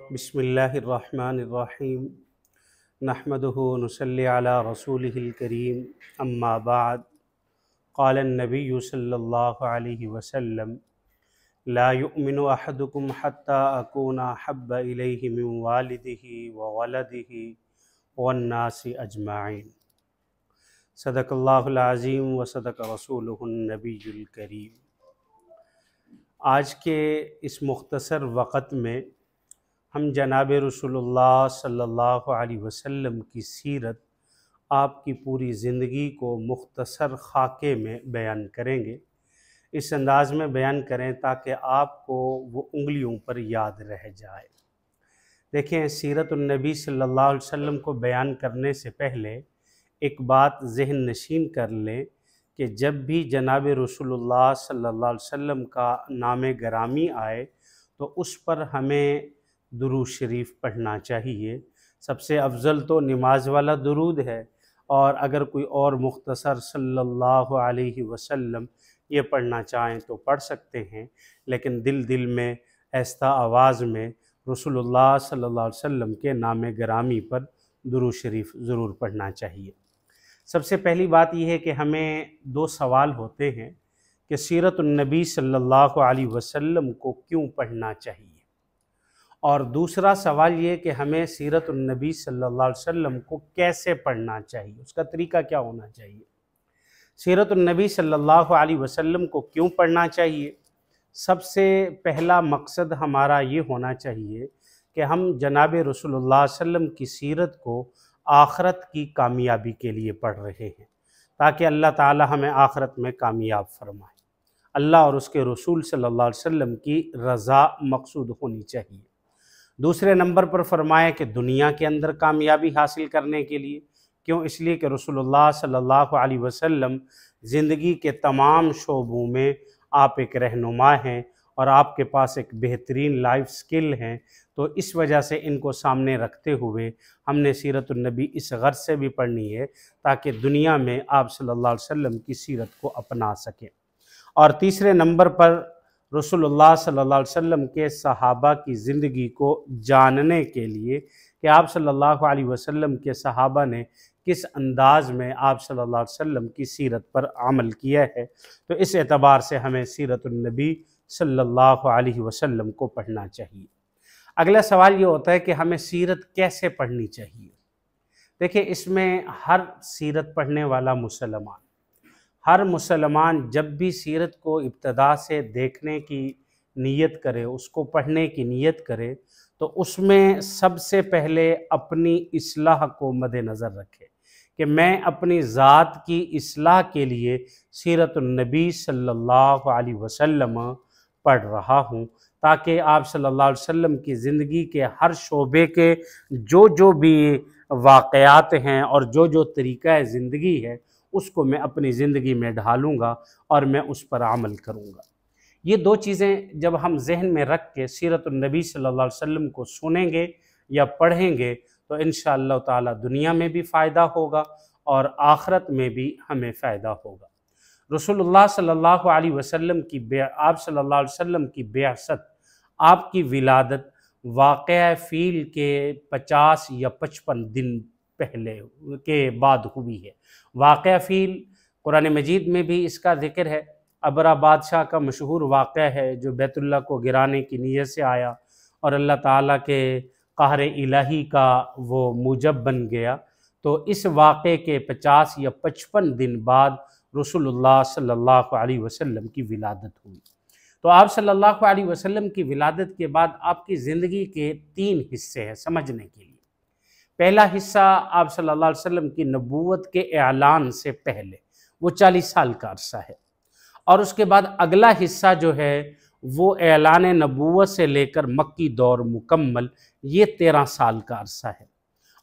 बिस्मिल्लाहिर्रहमानिर्रहीम नहमदुहु नुसल्ली अला रसूलिहिल करीम अम्मा बाद क़ाल नबिय्यु सल्लल्लाहु अलैहि वसल्लम ला युमिनु अहदुकुम हत्ता अकूना अहब्ब इलैहि मिन वालिदिही व वलदिही वन्नासि अजमाइन। सदक़ल्लाहुल अज़ीम व सदक़ रसूलुहुन नबियुल करीम। आज के इस मुख्तसर वक़्त में हम जनाब रसूलुल्लाह सल्लल्लाहु अलैहि वसल्लम की सीरत, आपकी पूरी ज़िंदगी को मुख्तसर खाके में बयान करेंगे। इस अंदाज़ में बयान करें ताकि आपको वो उंगलियों पर याद रह जाए। देखें, सीरत-उन-नबी सल्लल्लाहु अलैहि वसल्लम को बयान करने से पहले एक बात ज़हन नशीन कर लें कि जब भी जनाब रसूलुल्लाह सल्लल्लाहु अलैहि वसल्लम का नाम गिरामी आए तो उस पर हमें दुरूद शरीफ पढ़ना चाहिए। सबसे अफजल तो नमाज वाला दुरूद है, और अगर कोई और मुख्तसर सल्लल्लाहु अलैहि वसल्लम ये पढ़ना चाहें तो पढ़ सकते हैं, लेकिन दिल दिल में ऐसा आवाज़ में रसूलुल्लाह सल्लल्लाहु अलैहि वसल्लम के नाम गिरामी पर दुरूद शरीफ ज़रूर पढ़ना चाहिए। सबसे पहली बात यह है कि हमें दो सवाल होते हैं कि सीरत-उन-नबी सल्लल्लाहु अलैहि वसल्लम को क्यों पढ़ना चाहिए, और दूसरा सवाल ये कि हमें सीरत-उन-नबी सल्लल्लाहु अलैहि वसल्लम को कैसे पढ़ना चाहिए, उसका तरीका क्या होना चाहिए। सीरत-उन-नबी सल्लल्लाहु अलैहि वसल्लम को क्यों पढ़ना चाहिए? सबसे पहला मकसद हमारा ये होना चाहिए कि हम जनाब रसूलुल्लाह सल्लम की सीरत को आखरत की कामयाबी के लिए पढ़ रहे हैं, ताकि अल्लाह ताला हमें आखरत में कामयाब फरमाए। अल्लाह और उसके रसूल सल्लल्लाहु अलैहि वसल्लम की रज़ा मकसूद होनी चाहिए। दूसरे नंबर पर फरमाया कि दुनिया के अंदर कामयाबी हासिल करने के लिए। क्यों? इसलिए कि रसूलुल्लाह सल्लल्लाहु अलैहि वसल्लम ज़िंदगी के तमाम शोबों में आप एक रहनुमा हैं और आपके पास एक बेहतरीन लाइफ स्किल हैं। तो इस वजह से इनको सामने रखते हुए हमने सीरत-उन-नबी इस गर्ज से भी पढ़नी है ताकि दुनिया में आप सल्लल्लाहु अलैहि वसल्लम की सीरत को अपना सकें। और तीसरे नंबर पर रसूलुल्लाह सल्लल्लाहु अलैहि वसल्लम के सहाबा की ज़िंदगी को जानने के लिए कि आप सल्लल्लाहु अलैहि वसल्लम के सहाबा ने किस अंदाज़ में आप सल्लल्लाहु अलैहि वसल्लम की सीरत पर अमल किया है, तो इस एतबार से हमें सीरत-उन-नबी सल्लल्लाहु अलैहि वसल्लम को पढ़ना चाहिए। अगला सवाल ये होता है कि हमें सीरत कैसे पढ़नी चाहिए। देखिए, इसमें हर सीरत पढ़ने वाला हर मुसलमान जब भी सीरत को इब्तदा से देखने की नीयत करे, उसको पढ़ने की नीयत करे, तो उसमें सबसे पहले अपनी इस्लाह को मद्देनज़र रखे कि मैं अपनी ज़ात की इस्लाह के लिए सीरत-उन-नबी सल्लल्लाहु अलैहि वसल्लम पढ़ रहा हूँ, ताकि आप सल्लल्लाहु अलैहि वसल्लम की ज़िंदगी के हर शोबे के जो भी वाक़यात हैं और जो तरीक़ा ज़िंदगी है उसको मैं अपनी ज़िंदगी में ढालूँगा और मैं उस पर अमल करूँगा। ये दो चीज़ें जब हम जहन में रख के सीरत-उन-नबी सल्लल्लाहु अलैहि वसल्लम को सुनेंगे या पढ़ेंगे तो इंशाअल्लाह ताला दुनिया में भी फ़ायदा होगा और आखिरत में भी हमें फ़ायदा होगा। रसूलुल्लाह सल्लल्लाहु अलैहि वसल्लम की आप सल्लल्लाहु अलैहि वसल्लम की बेअसत, आपकी विलादत वाक़या फ़ील के 50 या 55 दिन पहले के बाद हुई है। वाक़या फ़ील कुरान मजीद में भी इसका ज़िक्र है। अबरा बादशाह का मशहूर वाक़या है जो बैतुल्लाह को गिराने की नीयत से आया और अल्लाह ताला के कहर इलाही का वो मूजब बन गया। तो इस वाक़े के 50 या 55 दिन बाद रसूलुल्लाह सल्लल्लाहु अलैहि वसल्लम की विलादत हुई। तो आप सल्लल्लाहु अलैहि वसल्लम की विलादत के बाद आपकी ज़िंदगी के 3 हिस्से हैं समझने के लिए। पहला हिस्सा आप सल्लल्लाहु अलैहि वसल्लम की नबूवत के ऐलान से पहले, वो 40 साल का अरसा है, और उसके बाद अगला हिस्सा जो है वो ऐलान नबूवत से लेकर मक्की दौर मुकम्मल, ये 13 साल का अरसा है।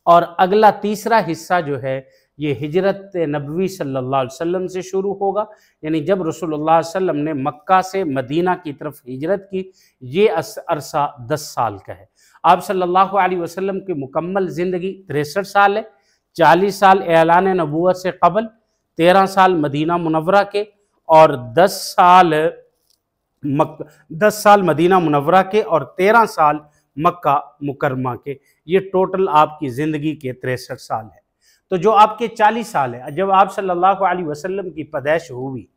और अगला तीसरा हिस्सा जो है ये हिजरत नबवी सल्लल्लाहु अलैहि वसल्लम से शुरू होगा, यानी जब रसूलुल्लाह सल्लम ने मक्का से मदीना की तरफ हिजरत की, ये अरसा 10 साल का है। आप सल्लल्लाहु अलैहि वसल्लम की मुकम्मल ज़िंदगी 63 साल है। 40 साल ऐलान नबूवत से कबल, 13 साल मदीना मुनव्वरा के और 10 साल मदीना मुनव्वरा के और 13 साल मक्का मुकरमा के। ये टोटल आपकी ज़िंदगी के 63 साल है। तो जो आपके 40 साल है, जब आप सल्लल्लाहु अलैहि वसल्लम की पैदाइश हुई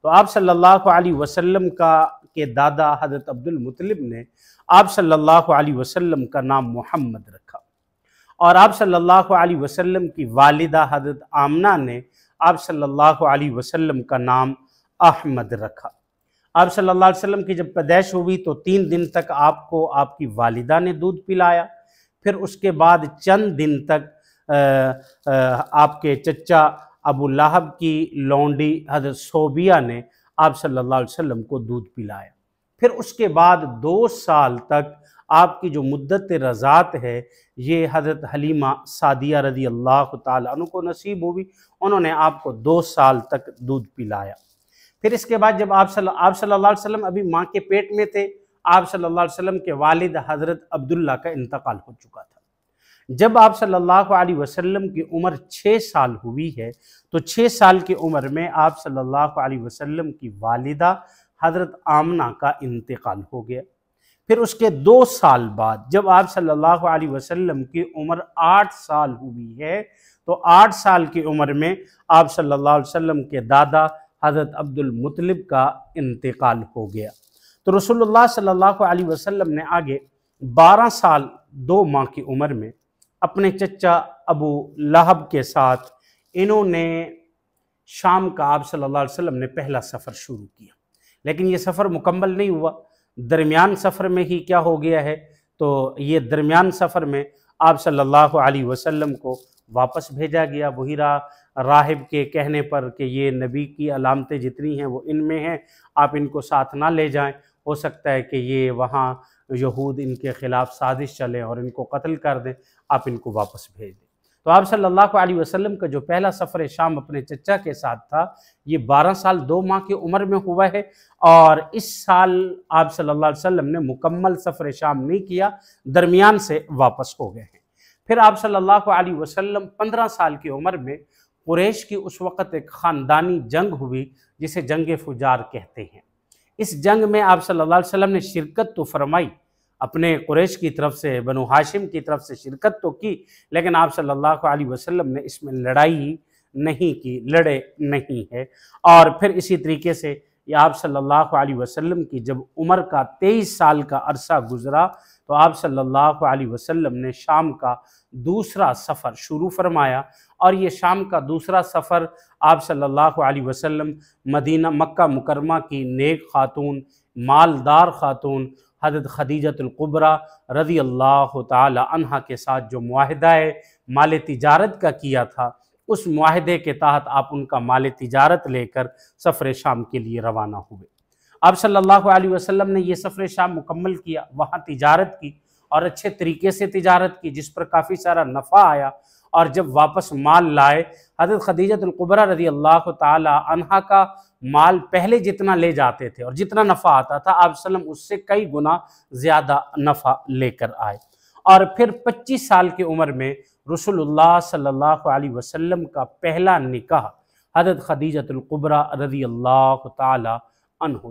तो आप सल्लल्लाहु अलैहि वसल्लम के दादा हज़रत अब्दुल मुत्तलिब ने आप सल्लल्लाहु अलैहि वसल्लम का नाम मोहम्मद रखा, और आप सल्लल्लाहु अलैहि वसल्लम की वालिदा हज़रत आमना ने आप सल्लल्लाहु अलैहि वसल्लम का नाम अहमद रखा। आप सल्लल्लाहु अलैहि वसल्लम की जब पैदाइश हुई तो 3 दिन तक आपको आपकी वालिदा ने दूध पिलाया। फिर उसके बाद चंद दिन तक आपके चचा अबू लहब की लौंडी हज़रत सोबिया ने आप सल्लल्लाहु अलैहि वसल्लम को दूध पिलाया। फिर उसके बाद 2 साल तक आपकी जो मुद्दत रज़ात है ये हज़रत हलीमा सादिया रज़ी अल्लाह ताला अन्हा को नसीब हुई, उन्होंने आपको 2 साल तक दूध पिलाया। फिर इसके बाद जब आप सल्लल्लाहु अलैहि वसल्लम अभी माँ के पेट में थे, आप सल्लल्लाहु अलैहि वसल्लम के वालिद हज़रत अब्दुल्ला का इंतकाल हो चुका था। जब आप सल्लल्लाहु अलैहि वसल्लम की उम्र 6 साल हुई है तो 6 साल की उम्र में आप सल्लल्लाहु अलैहि वसल्लम की वालिदा हज़रत आमना का इंतकाल हो गया। फिर उसके 2 साल बाद जब आप सल्लल्लाहु अलैहि वसल्लम की उम्र 8 साल हुई है तो 8 साल की उम्र में आप सल्लल्लाहु अलैहि वसल्लम के दादा हज़रत अब्दुल मुत्तलिब का इंतकाल हो गया। तो रसूलुल्लाह सल्लल्लाहु अलैहि वसल्लम ने आगे 12 साल 2 माह की उम्र में अपने चचा अबू लहब के साथ इन्होंने शाम का आप सल्लल्लाहु अलैहि वसल्लम ने पहला सफ़र शुरू किया, लेकिन ये सफ़र मुकम्मल नहीं हुआ। दरमियान सफ़र में ही क्या हो गया है, तो ये दरमियान सफ़र में आप सल्लल्लाहु अलैहि वसल्लम को वापस भेजा गया वही राहिब के कहने पर कि ये नबी की अलामतें जितनी हैं वो इनमें हैं, आप इनको साथ ना ले जाएं, हो सकता है कि ये वहाँ यहूद इनके ख़िलाफ़ साजिश चले और इनको कत्ल कर दें, आप इनको वापस भेज दें। तो आप सल्लल्लाहु अलैहि वसल्लम का जो पहला सफ़र शाम अपने चचा के साथ था ये 12 साल 2 माह की उम्र में हुआ है, और इस साल आप सल्लल्लाहु अलैहि वसल्लम ने मुकम्मल सफ़र शाम नहीं किया, दरमियान से वापस हो गए हैं। फिर आप सल्लल्लाहु अलैहि वसल्लम 15 साल की उम्र में कुरैश की उस वक़्त एक ख़ानदानी जंग हुई जिसे जंग फुजार कहते हैं। इस जंग में आप सल्लल्लाहु अलैहि वसल्लम ने शिरकत तो फरमाई, अपने कुरैश की तरफ से बनु हाशिम की तरफ से शिरकत तो की, लेकिन आप सल्लल्लाहु अलैहि वसल्लम ने इसमें लड़ाई नहीं की, लड़े नहीं है। और फिर इसी तरीके से ये आप सल्लल्लाहु अलैहि वसल्लम की जब उम्र का 23 साल का अरसा गुजरा तो आप सल्लल्लाहु अलैहि वसल्लम ने शाम का दूसरा सफ़र शुरू फरमाया, और ये शाम का दूसरा सफ़र आप सल्लल्लाहु अलैहि वसल्लम मदीना मक्का मुकरमा की नेक खातून, मालदार खातून हज़रत खदीजतुल कुबरा रज़ी अल्लाह ताला अन्हा के साथ जो मुआहिदा माल तिजारत का किया था, उस मुआहिदे के तहत आप उनका माल तिजारत लेकर सफ़र शाम के लिए रवाना हुए। आप सल्लल्लाहु अलैहि वसल्लम ने ये सफ़र शाम मुकम्मल किया, वहाँ तिजारत की और अच्छे तरीके से तिजारत की जिस पर काफ़ी सारा नफ़ा आया, और जब वापस माल लाए हज़रत खदीजतुल कुबरा रज़ी अल्लाह ताला अन्हा का माल पहले जितना ले जाते थे और जितना नफ़ा आता था आप सल्लम उससे कई गुना ज़्यादा नफ़ा लेकर आए। और फिर 25 साल की उम्र में रसूलुल्लाह सल्लल्लाहु अलैहि वसल्लम का पहला निकाह हज़रत खदीजतुल कुबरा रज़ी अल्लाह ताला अन्हा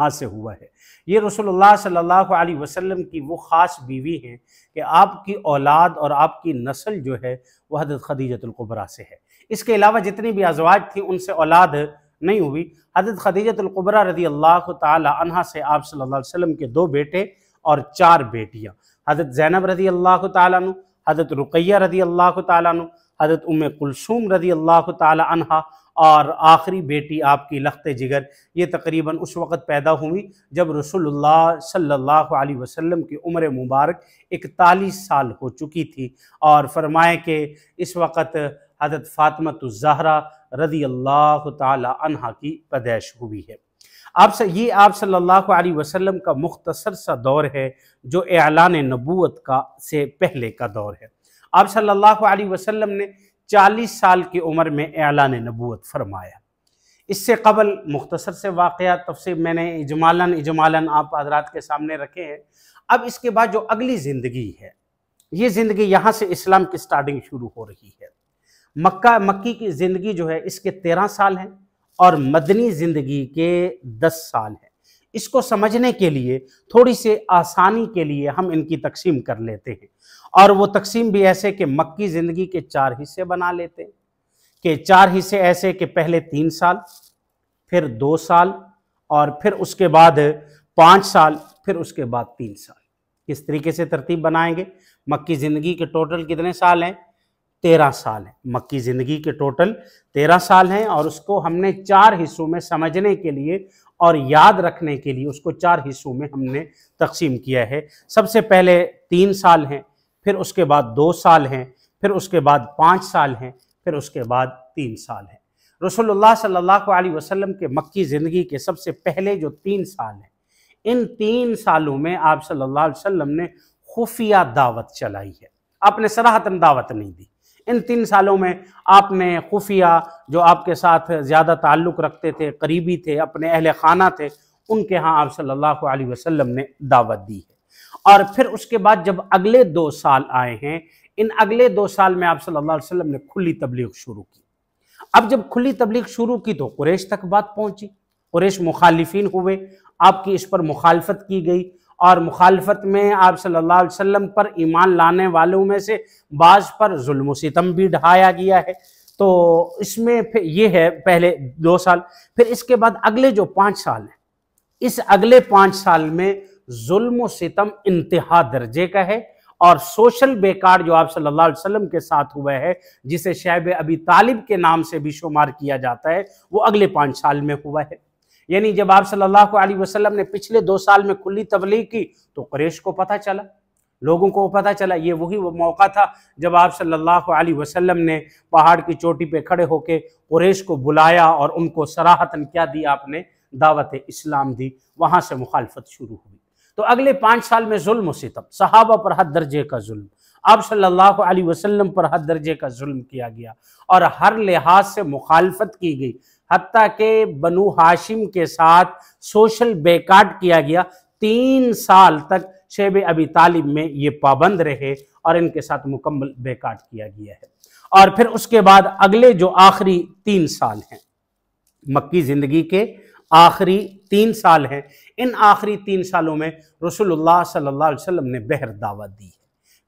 से हुआ है। ये रसूलुल्लाह सल्लल्लाहु अलैहि वसल्लम की वो ख़ास बीवी हैं कि आपकी औलाद और आपकी नस्ल जो है वह हज़रत खदीजतुल कुबरा से है। इसके अलावा जितनी भी अज़वाज थी उनसे औलाद नहीं हुई। हज़रत खदीजतुल कुबरा रज़ी अल्लाह ताला अन्हा से आप सल्लल्लाहु अलैहि वसल्लम के 2 बेटे और 4 बेटियाँ, हज़रत ज़ैनब रज़ी अल्लाह ताला अन्हा, हज़रत रुक़ैया रज़ी अल्लाह ताला अन्हा, हज़रत उम्मे कुलसूम रज़ी अल्लाह ताला अन्हा, और आखिरी बेटी आपकी लख्ते जिगर, ये तकरीबन उस वक़्त पैदा हुई जब रसूलुल्लाह सल्लल्लाहु अलैहि वसल्लम की उम्र मुबारक 41 साल हो चुकी थी, और फरमाए कि इस वक़्त हज़रत फ़ातिमतुज़ ज़हरा रज़ी अल्लाह ताला अन्हा की पैदाइश हुई है। ये आप सल्लल्लाहु अलैहि वसल्लम का मुख्तसर सा दौर है जो एलान नबूवत का से पहले का दौर है। आप सल्लल्लाहु अलैहि वसल्लम ने 40 साल की उम्र में एलान नबूवत फरमाया। इससे कबल मुख्तसर से वाक़यात तफ़सील मैंने इजमालन आप हज़रात के सामने रखे हैं। अब इसके बाद जो अगली ज़िंदगी है, ये ज़िंदगी यहाँ से इस्लाम की स्टार्टिंग शुरू हो रही है। मक्की की ज़िंदगी जो है इसके 13 साल हैं और मदनी ज़िंदगी के 10 साल हैं। इसको समझने के लिए थोड़ी सी आसानी के लिए हम इनकी तकसीम कर लेते हैं, और वो तकसीम भी ऐसे कि मक्की ज़िंदगी के 4 हिस्से बना लेते हैं। कि 4 हिस्से ऐसे कि पहले 3 साल, फिर 2 साल, और फिर उसके बाद 5 साल, फिर उसके बाद 3 साल। किस तरीके से तरतीब बनाएंगे? मक्की ज़िंदगी के टोटल कितने साल हैं? 13 साल हैं। मक्की ज़िंदगी के टोटल 13 साल हैं, और उसको हमने 4 हिस्सों में समझने के लिए और याद रखने के लिए उसको 4 हिस्सों में हमने तकसीम किया है। सबसे पहले 3 साल हैं, फिर उसके बाद 2 साल हैं, फिर उसके बाद 5 साल हैं, फिर उसके बाद 3 साल हैं। रसूलुल्लाह सल्लल्लाहु अलैहि वसल्लम के मक्की ज़िंदगी के सबसे पहले जो 3 साल हैं, इन 3 सालों में आप सल्लल्लाहु अलैहि वसल्लम ने खुफिया दावत चलाई है। आपने सराहतन दावत नहीं दी। इन 3 सालों में आपने खुफिया, जो आपके साथ ज़्यादा ताल्लुक़ रखते थे, करीबी थे, अपने अहले खाना थे, उनके यहाँ आप सल्लल्लाहु अलैहि वसल्लम ने दावत दी है। और फिर उसके बाद जब अगले 2 साल आए हैं, इन अगले 2 साल में आप सल्लल्लाहु अलैहि वसल्लम ने खुली तबलीग शुरू की। अब जब खुली तबलीग शुरू की तो कुरैश तक बात पहुंची, कुरैश मुखालिफिन हुए, आपकी इस पर मुखालफत की गई, और मुखालफत में आप सल्लल्लाहु अलैहि वसल्लम पर ईमान लाने वालों में से बाज़ पर जुल्म सितम भी ढाया गया है। तो इसमें फिर ये है पहले 2 साल। फिर इसके बाद अगले जो 5 साल हैं, इस अगले 5 साल में जुल्म सितम इंतहा दर्जे का है, और सोशल बेकार जो आप सल्लल्लाहु अलैहि वसल्लम के साथ हुआ है, जिसे शैब अबी तालिब के नाम से भी शुमार किया जाता है, वो अगले 5 साल में हुआ है। यानी जब आप सल्लल्लाहु अलैहि वसल्लम ने पिछले 2 साल में खुली तबलीग की तो कुरैश को पता चला, लोगों को पता चला। ये वही वो मौका था जब आप सल्लल्लाहु अलैहि वसल्लम ने पहाड़ की चोटी पे खड़े होकर कुरैश को बुलाया और उनको सराहतन क्या दी? आपने दावत इस्लाम दी। वहाँ से मुखालफत शुरू हुई। तो अगले 5 साल में जुल्म सितम, सहाबा पर हद दर्जे का जुल्म, आप सल्लल्लाहु अलैहि वसल्लम पर हद दर्जे का जुल्म किया गया, और हर लिहाज से मुखालफत की गई, हत्ता के बनु हाशिम के साथ सोशल बेकाट किया गया। 3 साल तक शैब अबी तालिब में ये पाबंद रहे और इनके साथ मुकम्मल बेकाट किया गया है। और फिर उसके बाद अगले जो आखिरी 3 साल हैं, मक्की ज़िंदगी के आखिरी 3 साल हैं, इन आखिरी 3 सालों में रसूलुल्लाह सल्लल्लाहु अलैहि वसल्लम ने बहर दावत दी है।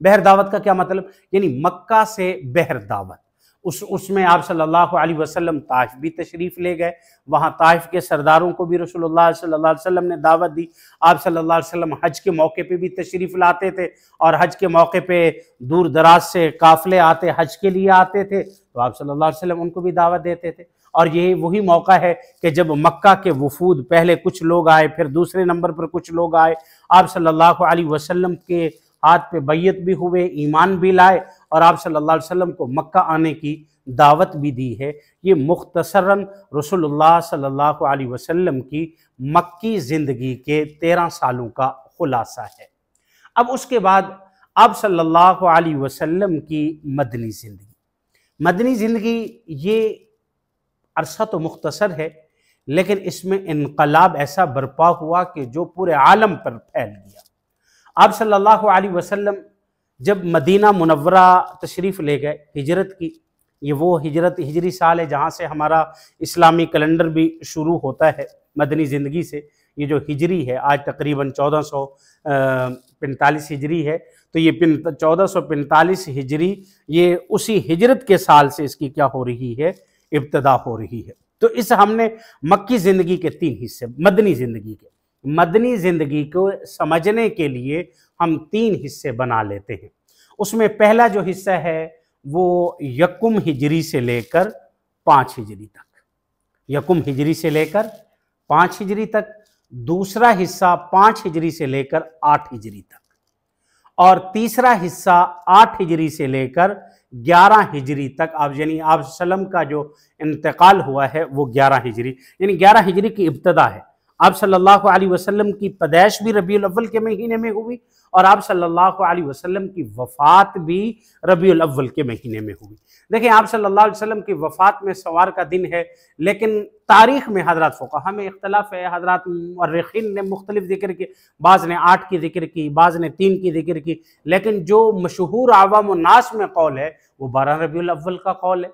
बहर दावत का क्या मतलब? यानी मक्का से बहर दावत। उसमें आप सल्लल्लाहु अलैहि वसल्लम ताइफ भी तशरीफ़ ले गए, वहाँ ताइफ के सरदारों को भी रसूलुल्लाह सल्लल्लाहु अलैहि वसल्लम ने दावत दी। आप सल्लल्लाहु अलैहि वसल्लम हज के मौके पे भी तशरीफ़ लाते थे, और हज के मौके पे दूर दराज से काफ़िले आते, हज के लिए आते थे, तो आप सल्लल्लाहु अलैहि वसल्लम उनको भी दावत देते थे। और ये वही मौका है कि जब मक्का के वफूद, पहले कुछ लोग आए, फिर दूसरे नंबर पर कुछ लोग आए, आप सल्लल्लाहु अलैहि वसल्लम के हाथ पे बैयत भी हुए, ईमान भी लाए, और आप सल्लल्लाहु अलैहि वसल्लम को मक्का आने की दावत भी दी है। ये मुख्तसरन रसूलुल्लाह सल्लल्लाहु अलैहि वसल्लम की मक्की ज़िंदगी के 13 सालों का खुलासा है। अब उसके बाद आप सल्लल्लाहु अलैहि वसल्लम की मदनी ज़िंदगी। मदनी ज़िंदगी ये अरसा तो मुख्तसर है, लेकिन इसमें इनकलाब ऐसा बर्पा हुआ कि जो पूरे आलम पर फैल गया। आप सल्लल्लाहु अलैहि वसल्लम जब मदीना मुनव्वरा तशरीफ़ ले गए, हिजरत की, ये वो हिजरत हिजरी साल है जहाँ से हमारा इस्लामी कैलेंडर भी शुरू होता है मदनी ज़िंदगी से। ये जो हिजरी है आज तकरीबन 1445 हिजरी है, तो ये 1445 हिजरी, ये उसी हिजरत के साल से इसकी क्या हो रही है? इब्तदा हो रही है। तो इस हमने मक्की ज़िंदगी के 3 हिस्से, मदनी ज़िंदगी को समझने के लिए हम 3 हिस्से बना लेते हैं। उसमें पहला जो हिस्सा है वो यकुम हिजरी से लेकर 5 हिजरी तक, यकुम हिजरी से लेकर 5 हिजरी तक। दूसरा हिस्सा 5 हिजरी से लेकर 8 हिजरी तक, और तीसरा हिस्सा 8 हिजरी से लेकर 11 हिजरी तक। आप यानी आप सल्लम का जो इंतकाल हुआ है वो 11 हिजरी, यानी 11 हिजरी की इब्तदा है। आप सल्लल्लाहु अलैहि वसल्लम की पैदाइश भी रबीउल अव्वल के महीने में हुई, और आप सल्लल्लाहु अलैहि वसल्लम की वफ़ात भी रबीउल अव्वल के महीने में हुई। देखिए, आप सल्लल्लाहु अलैहि वसल्लम की वफ़ात में सवार का दिन है, लेकिन तारीख़ में हज़रात फ़ुक़हा में इख्तलाफ है। हज़रात मुअर्रिख़ीन ने मुख्तलिफ ज़िक्र की, बाज़ ने 8 की ज़िक्र की, बाज़ ने 3 की ज़िक्र की, लेकिन जो मशहूर आवाम व नास में कौल है वो 12 रबीउल अव्वल का कौल है।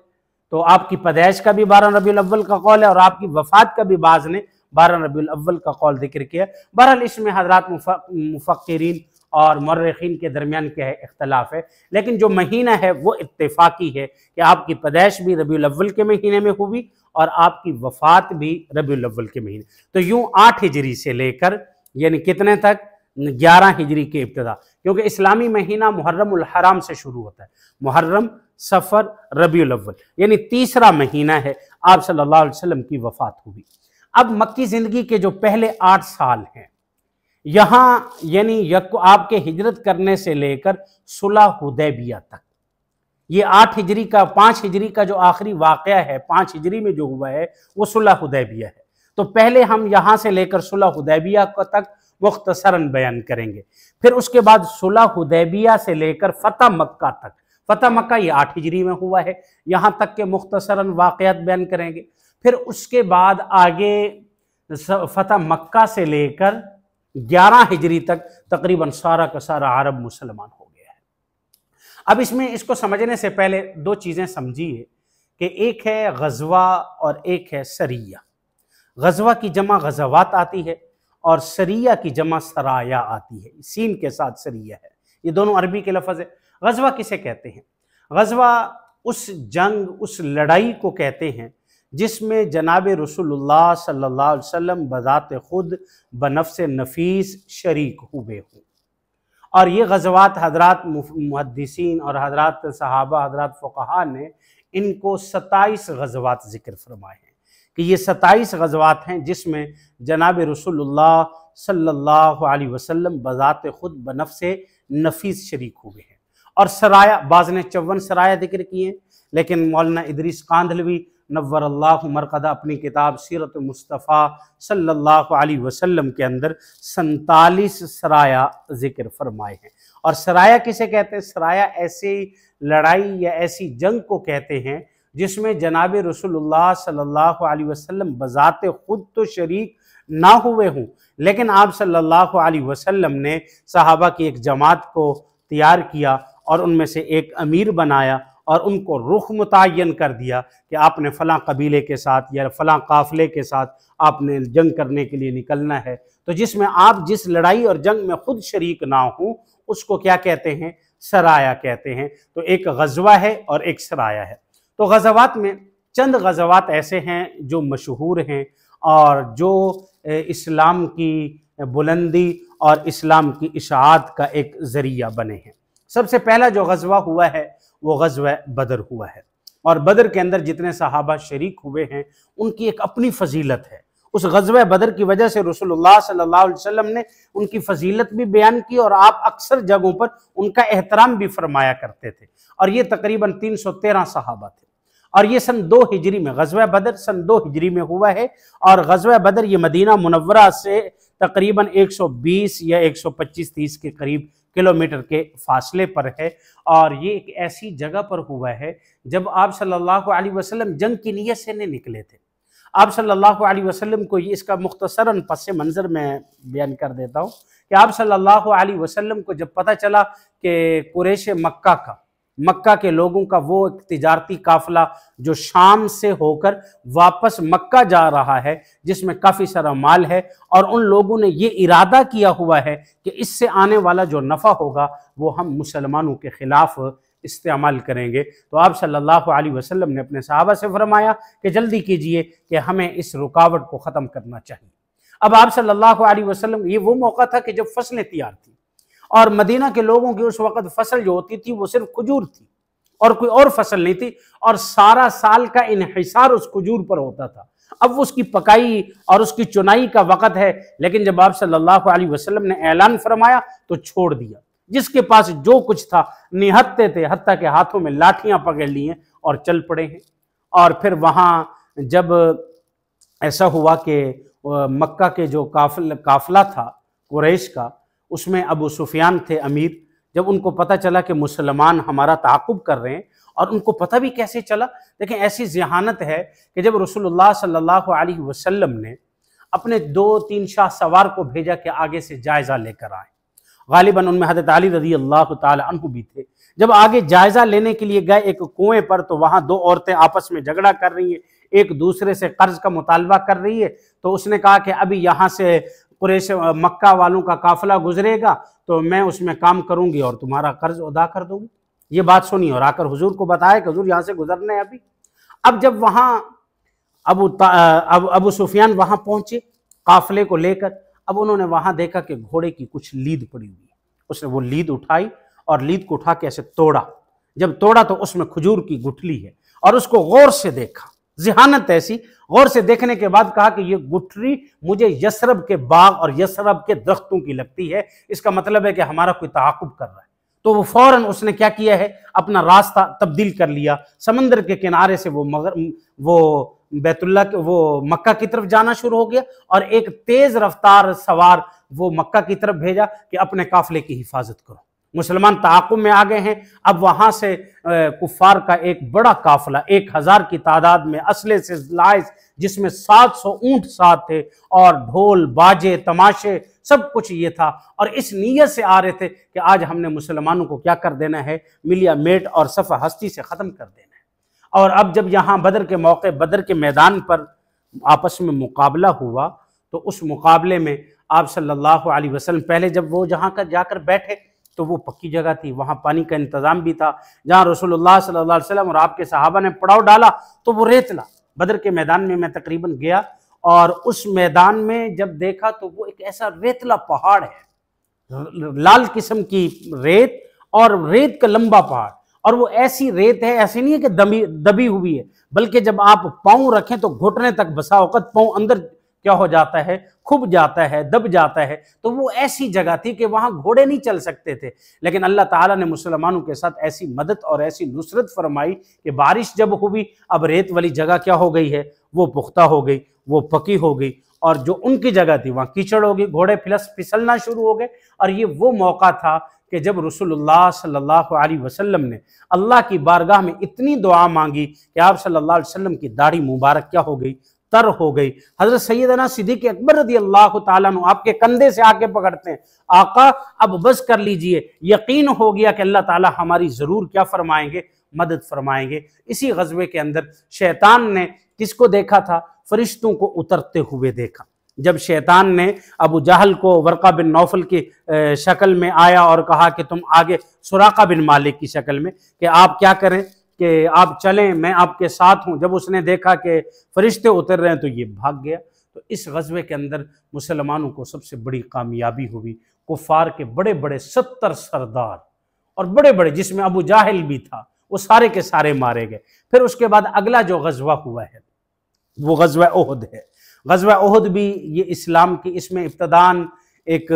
तो आपकी पैदाइश का भी 12 रबीउल अव्वल का कौल है, और आपकी वफ़ात का भी बाज़ ने 12 रबीउल अव्वल का कौल जिक्र किया। बहरहाल इसमें हजरात मुफक्किरीन और मुर्रिखीन के दरमियान क्या है, इख्तलाफ है, लेकिन जो महीना है वो इत्तेफाकी है कि आपकी पैदाइश भी रबीउल अव्वल के महीने में हुई और आपकी वफात भी रबीउल अव्वल के महीने। तो यूं 8 हिजरी से लेकर यानी कितने तक, 11 हिजरी के इब्तिदा, क्योंकि इस्लामी महीना मुहर्रमुल हराम से शुरू होता है। मुहर्रम, सफ़र, रबीउल अव्वल यानी तीसरा महीना है, आप सल्लल्लाहु अलैहि वसल्लम की वफात हुई। अब मक्की ज़िंदगी के जो पहले 8 साल हैं, यहाँ यानी आपके हिजरत करने से लेकर सुलह हुदैबिया तक, ये 8 हिजरी का 5 हिजरी का जो आखिरी वाक़या है, 5 हिजरी में जो हुआ है वो सुलह हुदैबिया है। तो पहले हम यहाँ से लेकर सुलह हुदैबिया तक मुख्तसरन बयान करेंगे, फिर उसके बाद सुलह हुदैबिया से लेकर फ़तह मक्का तक। फ़तह मक्का ये 8 हिजरी में हुआ है, यहाँ तक के मुख्तसरन वाक़यात बयान करेंगे। फिर उसके बाद आगे फ़तह मक्का से लेकर 11 हिजरी तक तकरीबन सारा का सारा अरब मुसलमान हो गया है। अब इसमें इसको समझने से पहले 2 चीज़ें समझिए कि एक है गज़वा और एक है सरिया। गज़वा की जमा गज़वात आती है और सरिया की जमा सराया आती है, सीन के साथ सरिया है, ये दोनों अरबी के लफ्ज़ है। गज़वा किसे कहते हैं? गज़वा उस जंग, उस लड़ाई को कहते हैं जिसमें जनाब रसूलुल्लाह सल्लल्लाहु अलैहि वसल्लम बज़ात खुद बनफ्स नफीस शरीक हुए हों। और ये गज़वात हज़रात मुहद्दिसीन और हज़रात सहाबा, हज़रात फ़ुक़हा ने इनको 27 गज़वात ज़िक्र फरमाए हैं कि ये 27 गज़वात हैं जिसमें जनाब रसूलुल्लाह सल्लल्लाहु अलैहि वसल्लम बज़ात खुद बनफ्स नफीस शरीक हुए हैं। और सराया, बाज़ ने 54 सराया जिक्र किए, लेकिन मौलाना इदरीस कांधलवी नव्वरल्लाहु मरक़दा अपनी किताब सीरत मुस्तफ़ा सल्लल्लाहु अलैहि वसल्लम के अंदर 47 सराया जिक्र फरमाए हैं। और सराया किसे कहते हैं? सराया ऐसी लड़ाई या ऐसी जंग को कहते हैं जिसमें जनाब रसूलुल्लाह सल्लल्लाहु अलैहि वसल्लम बज़ात खुद तो शरीक ना हुए हों, लेकिन आप सल्लल्लाहु अलैहि वसल्लम ने सहाबा की एक जमात को तैयार किया और उनमें से एक अमीर बनाया और उनको रुख मुतय्यन कर दिया कि आपने फ़लाँ कबीले के साथ या फ़लाँ काफ़िले के साथ आपने जंग करने के लिए निकलना है। तो जिसमें आप जिस लड़ाई और जंग में ख़ुद शरीक ना हों उसको क्या कहते हैं? सराया कहते हैं। तो एक गज़वा है और एक सराया है। तो गज़वात में चंद गज़वात ऐसे हैं जो मशहूर हैं और जो इस्लाम की बुलंदी और इस्लाम की इशाअत का एक ज़रिया बने हैं। सबसे पहला जो गज़वा हुआ है वो गज़वा बदर हुआ है, और बदर के अंदर जितने सहाबा शरीक हुए हैं उनकी एक अपनी फ़जीलत है। उस गज़वा बदर की वजह से रसूलुल्लाह सल्लल्लाहु अलैहि वसल्लम ने उनकी फ़जीलत भी बयान की और आप अक्सर जगहों पर उनका एहतराम भी फरमाया करते थे। और ये तकरीबन 313 सहाबा थे और ये सन 2 हिजरी में, गज़वा बदर सन 2 हिजरी में हुआ है। और गज़वा बदर ये मदीना मुनव्वरा से तकरीबन 120 या 125-30 के करीब किलोमीटर के फासले पर है। और ये एक ऐसी जगह पर हुआ है जब आप सल्लल्लाहु अलैहि वसल्लम जंग की नीयत से नहीं निकले थे। आप सल्लल्लाहु अलैहि वसल्लम को ये इसका मुख्तसरन पस मंज़र में बयान कर देता हूँ कि आप सल्लल्लाहु अलैहि वसल्लम को जब पता चला कि कुरैश मक्का के लोगों का वो एक तिजारती काफ़िला जो शाम से होकर वापस मक्का जा रहा है जिसमें काफ़ी सारा माल है, और उन लोगों ने ये इरादा किया हुआ है कि इससे आने वाला जो नफ़ा होगा वो हम मुसलमानों के ख़िलाफ़ इस्तेमाल करेंगे। तो आप सल्लल्लाहु अलैहि वसल्लम ने अपने सहाबा से फरमाया कि जल्दी कीजिए कि हमें इस रुकावट को ख़त्म करना चाहिए। अब आप सल्लल्लाहु अलैहि वसल्लम, ये वो मौका था कि जब फसलें तैयार थी और मदीना के लोगों की उस वक़्त फसल जो होती थी वो सिर्फ खजूर थी और कोई और फसल नहीं थी, और सारा साल का इन्हिसार उस खजूर पर होता था। अब उसकी पकाई और उसकी चुनाई का वक़्त है, लेकिन जब आप सल्लल्लाहु अलैहि वसल्लम ने ऐलान फरमाया तो छोड़ दिया। जिसके पास जो कुछ था निहत्ते थे, हत्ता के हाथों में लाठियां पकड़ ली हैं और चल पड़े हैं। और फिर वहाँ जब ऐसा हुआ कि मक्का के जो काफिला था कुरैश का, उसमें अबू सुफियान थे अमीर। जब उनको पता चला कि मुसलमान हमारा ताक़ुब कर रहे हैं, और उनको पता भी कैसे चला, लेकिन ऐसी ज़हानत है कि जब रसूलुल्लाह सल्लल्लाहु अलैहि वसल्लम ने अपने 2-3 शाह सवार को भेजा कि आगे से जायज़ा लेकर आए, गालिबन उनमें हज़रत अली रज़ी अल्लाह ताला अन्हु भी थे। जब आगे जायज़ा लेने के लिए गए एक कुएं पर, तो वहाँ 2 औरतें आपस में झगड़ा कर रही हैं। एक दूसरे से कर्ज का मुतालबा कर रही है। तो उसने कहा कि अभी यहाँ से कुरैश मक्का वालों का काफिला गुजरेगा तो मैं उसमें काम करूंगी और तुम्हारा कर्ज अदा कर दूंगी। ये बात सुनी और आकर हुजूर को बताया कि हुजूर यहाँ से गुजरने हैं अभी। अब जब वहाँ अबू सुफियान वहाँ पहुंचे काफिले को लेकर, अब उन्होंने वहाँ देखा कि घोड़े की कुछ लीद पड़ी हुई है। उसने वो लीद उठाई और लीद को उठा के ऐसे तोड़ा। जब तोड़ा तो उसमें खजूर की गुठली है और उसको गौर से देखा, ज़हानत ऐसी, गौर से देखने के बाद कहा कि ये गुठली मुझे यसरब के बाग और यसरब के दरख्तों की लगती है, इसका मतलब है कि हमारा कोई ताक़ुब कर रहा है। तो वो फौरन उसने क्या किया है, अपना रास्ता तब्दील कर लिया, समंदर के किनारे से वो बैतुल्ला के वो मक्का की तरफ जाना शुरू हो गया और एक तेज रफ्तार सवार वो मक्का की तरफ भेजा कि अपने काफिले की हिफाजत करो। मुसलमान ताक़ुब में आ गए हैं। अब वहां से कुफार का एक बड़ा काफिला 1000 की तादाद में असले से लाइस, जिसमें 700 ऊंट साथ थे और ढोल बाजे तमाशे सब कुछ ये था, और इस नीयत से आ रहे थे कि आज हमने मुसलमानों को क्या कर देना है, मिलिया मेट और सफ़ा हस्ती से ख़त्म कर देना है। और अब जब यहाँ बदर के मौके, बदर के मैदान पर आपस में मुकाबला हुआ तो उस मुकाबले में आप सल्लल्लाहु अलैहि वसल्लम पहले जब वो जहाँ का जाकर बैठे तो वो पक्की जगह थी, वहाँ पानी का इंतज़ाम भी था। जहाँ रसूलुल्लाह सल्लल्लाहु अलैहि वसल्लम और आपके सहाबा ने पड़ाव डाला तो वो रेतला बदर के मैदान में मैं तकरीबन गया और उस मैदान में जब देखा तो वो एक ऐसा रेतला पहाड़ है, लाल किस्म की रेत और रेत का लंबा पहाड़, और वो ऐसी रेत है, ऐसी नहीं है कि दबी हुई है, बल्कि जब आप पाँव रखें तो घुटने तक बसा वक़्त पाँव अंदर क्या हो जाता है, खुब जाता है, दब जाता है। तो वो ऐसी जगह थी कि वहाँ घोड़े नहीं चल सकते थे। लेकिन अल्लाह ताला ने मुसलमानों के साथ ऐसी मदद और ऐसी नुसरत फरमाई कि बारिश जब हुई, अब रेत वाली जगह क्या हो गई है, वो पुख्ता हो गई, वो पकी हो गई, और जो उनकी जगह थी वहाँ कीचड़ हो गई, घोड़े फिसलना शुरू हो गए। और ये वो मौका था कि जब रसूलुल्लाह सल्लल्लाहु अलैहि वसल्लम ने अल्लाह की बारगाह में इतनी दुआ मांगी कि आप सल्लल्लाहु अलैहि वसल्लम की दाढ़ी मुबारक क्या हो गई, तर हो गई। हजरत सैयदना सिद्दीक़ अकबर रज़ी अल्लाह ताला अन्हु आपके कंधे से आके पकड़ते हैं, आका अब बस कर लीजिए, यकीन हो गया कि अल्लाह ताला हमारी ज़रूर क्या फरमाएंगे, मदद फरमाएंगे। इसी गज़वे के अंदर शैतान ने किसको देखा था, फरिश्तों को उतरते हुए देखा। जब शैतान ने अबू जहल को वर्का बिन नौफल की शक्ल में आया और कहा कि तुम आगे, सुराका बिन मालिक की शक्ल में, कि आप क्या करें कि आप चलें, मैं आपके साथ हूँ। जब उसने देखा कि फरिश्ते उतर रहे हैं तो ये भाग गया। तो इस गज़वे के अंदर मुसलमानों को सबसे बड़ी कामयाबी हुई। कुफार के बड़े बड़े 70 सरदार और बड़े बड़े, जिसमें अबू जाहिल भी था, वो सारे के सारे मारे गए। फिर उसके बाद अगला जो गज़वा हुआ है वो गज़वा ओहद है। गज़वा ओहद भी ये इस्लाम की, इसमें इब्तदान एक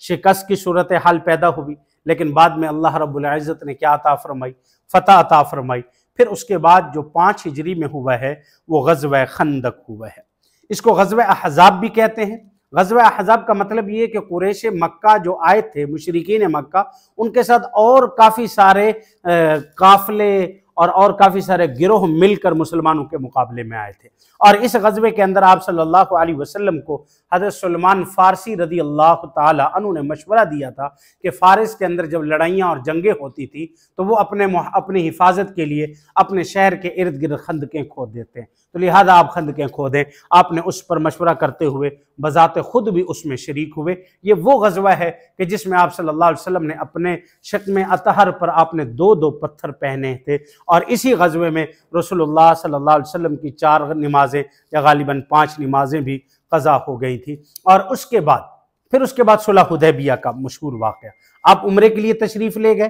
शिकस्त की सूरत हाल पैदा हुई, लेकिन बाद में अल्लाह रब्बुल इज़्ज़त ने क्या अता फरमाई, फ़तह अता फरमाई। फिर उसके बाद जो 5 हिजरी में हुआ है वो गज़वा खंदक हुआ है। इसको गज़वा अहज़ाब भी कहते हैं। गज़वा अहज़ाब का मतलब ये है कि कुरैश मक्का जो आए थे, मुशरिकीन मक्का, उनके साथ और काफ़ी सारे काफ़िले और काफ़ी सारे गिरोह मिलकर मुसलमानों के मुकाबले में आए थे। और इस गज़वे के अंदर आप सल्लल्लाहु अलैहि वसल्लम को हज़रत सलमान फ़ारसी रज़ी अल्लाह ताला अन्हु ने मशवरा दिया था कि फ़ारिस के अंदर जब लड़ाइयाँ और जंगें होती थी तो वो अपनी हिफाजत के लिए अपने शहर के इर्द गिर्द खंदकें खोद देते हैं, तो लिहाजा आप खंदकें खोदें। आपने उस पर मशवरा करते हुए बज़ाते खुद भी उसमें शरीक हुए। ये वो गज़वा है कि जिसमें आप सल्लल्लाहु अलैहि वसल्लम ने अपने शक्म अतहर पर आपने 2-2 पत्थर पहने थे, और इसी गज़वे में रसूलुल्लाह सल्लल्लाहु अलैहि वसल्लम की 4 नमाजें या गालिबन 5 नमाजें भी क़ज़ा हो गई थी। और उसके बाद सुलह हुदैबिया का मशहूर वाक़या, आप उम्रे के लिए तशरीफ़ ले गए,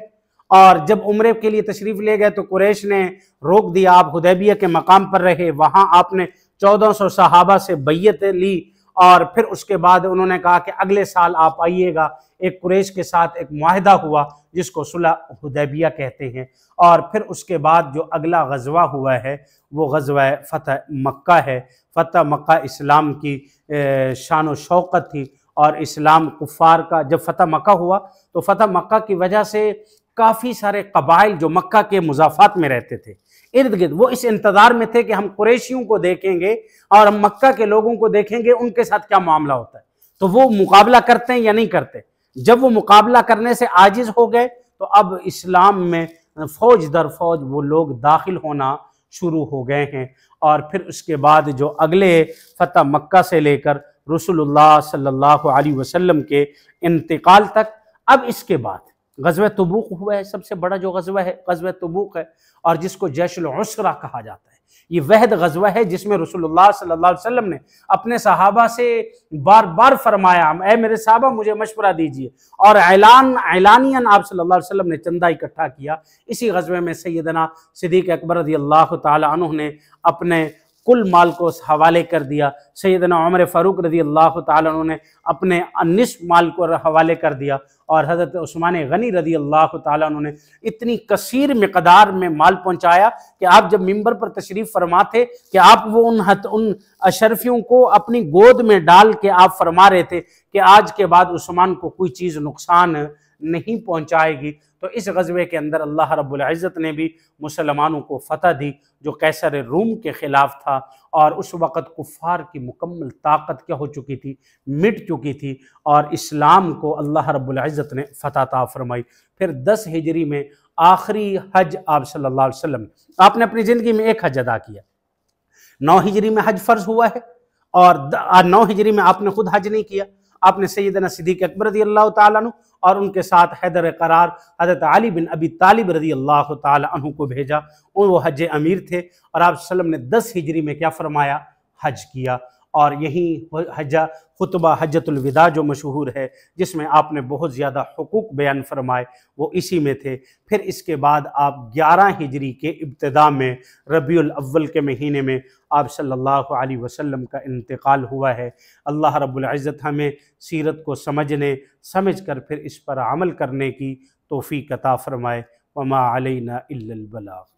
और जब उम्रे के लिए तशरीफ़ ले गए तो कुरैश ने रोक दिया। आप हुदैबिया के मकाम पर रहे, वहाँ आपने 1400 सहाबा से बैयत ली, और फिर उसके बाद उन्होंने कहा कि अगले साल आप आइएगा। एक कुरैश के साथ एक मुआहदा हुआ जिसको सुलह हुदैबिया कहते हैं। और फिर उसके बाद जो अगला गज़वा हुआ है वो गज़वा फ़तह मक्का है। फ़तह मक्का इस्लाम की शान व शौकत थी, और इस्लाम कुफ़ार का जब फ़तह मक्का हुआ तो फ़तह मक्का की वजह से काफ़ी सारे कबाइल जो मक्का के मुज़ाफ़ात में रहते थे इर्द गिर्द, वो इस इंतज़ार में थे कि हम कुरैशियों को देखेंगे और हम मक्का के लोगों को देखेंगे, उनके साथ क्या मामला होता है, तो वो मुकाबला करते हैं या नहीं करते। जब वो मुकाबला करने से आजिज़ हो गए तो अब इस्लाम में फ़ौज दर फ़ौज वो लोग दाखिल होना शुरू हो गए हैं। और फिर उसके बाद जो अगले फ़तह मक्का से लेकर रसूलुल्लाह सल्लल्लाहु अलैहि वसल्लम के इंतकाल तक, अब इसके बाद ग़ज़वा तबूक हुआ है। सबसे बड़ा जो ग़ज़वा है ग़ज़वा तबूक है, और जिसको जैशुल उसरा कहा जाता है। ये वहद ग़ज़वा है जिसमें रसूलुल्लाह सल्लल्लाहु अलैहि वसल्लम ने अपने सहाबा से बार बार फरमाया, ऐ मेरे सहाबा मुझे मशवरा दीजिए, और ऐलानियन आप सल्लल्लाहु अलैहि वसल्लम ने चंदा इकट्ठा किया। इसी ग़ज़वे में सैयदना सिद्दीक़ अकबर रज़ियल्लाहु ताला अन्हु ने अपने कुल माल को हवाले कर दिया। सैयदना उमर फ़ारूक रज़ियल्लाहु ताला अन्हु ने अपने निस्फ़ माल को हवाले कर दिया, और हज़रत उस्मान गनी रज़ियल्लाहु ताला अन्हु ने इतनी कसीर मिक़दार में माल पहुँचाया कि आप जब मिंबर पर तशरीफ़ फरमा थे कि आप वो उन अशरफियों को अपनी गोद में डाल के आप फरमा रहे थे कि आज के बाद उस्मान को कोई चीज़ नुकसान नहीं पहुँचाएगी। तो इस ग़ज़वे के अंदर अल्लाह रब्बुल इज़्ज़त ने भी मुसलमानों को फ़तह दी, जो कैसर रूम के ख़िलाफ़ था, और उस वक़्त कुफ़ार की मुकम्मल ताकत क्या हो चुकी थी, मिट चुकी थी, और इस्लाम को अल्लाह रब्बुल इज़्ज़त ने फ़तह अता फ़रमाई। फिर 10 हिजरी में आखिरी हज आप सल्लल्लाहु अलैहि वसल्लम आपने अपनी ज़िंदगी में एक हज अदा किया। 9 हिजरी में हज फ़र्ज़ हुआ है, और 9 हिजरी में आपने खुद हज नहीं किया। आपने सैयदना सिद्दीक़ अकबर रज़ियल्लाहु ताला अन्हु और उनके साथ हैदर करार हज़रत अली बिन अबी तालिब रज़ियल्लाहु ताला अन्हु को भेजा। वो हज अमीर थे, और आप सल्लम ने 10 हिजरी में क्या फरमाया, हज किया। और यही खुतबा हज्जतुल विदा जो मशहूर है, जिसमें आपने बहुत ज़्यादा हुकूक बयान फरमाए, वो इसी में थे। फिर इसके बाद आप 11 हिजरी के इब्तिदा में रबीउल अव्वल के महीने में आप सल्लल्लाहु अलैहि वसल्लम का इंतकाल हुआ है। अल्लाह रब्बुल इज़्ज़त हमें सीरत को समझ कर फिर इस पर अमल करने की तौफ़ीक़ अता फ़रमाए। वमा अलैना इल्लल बलाग़।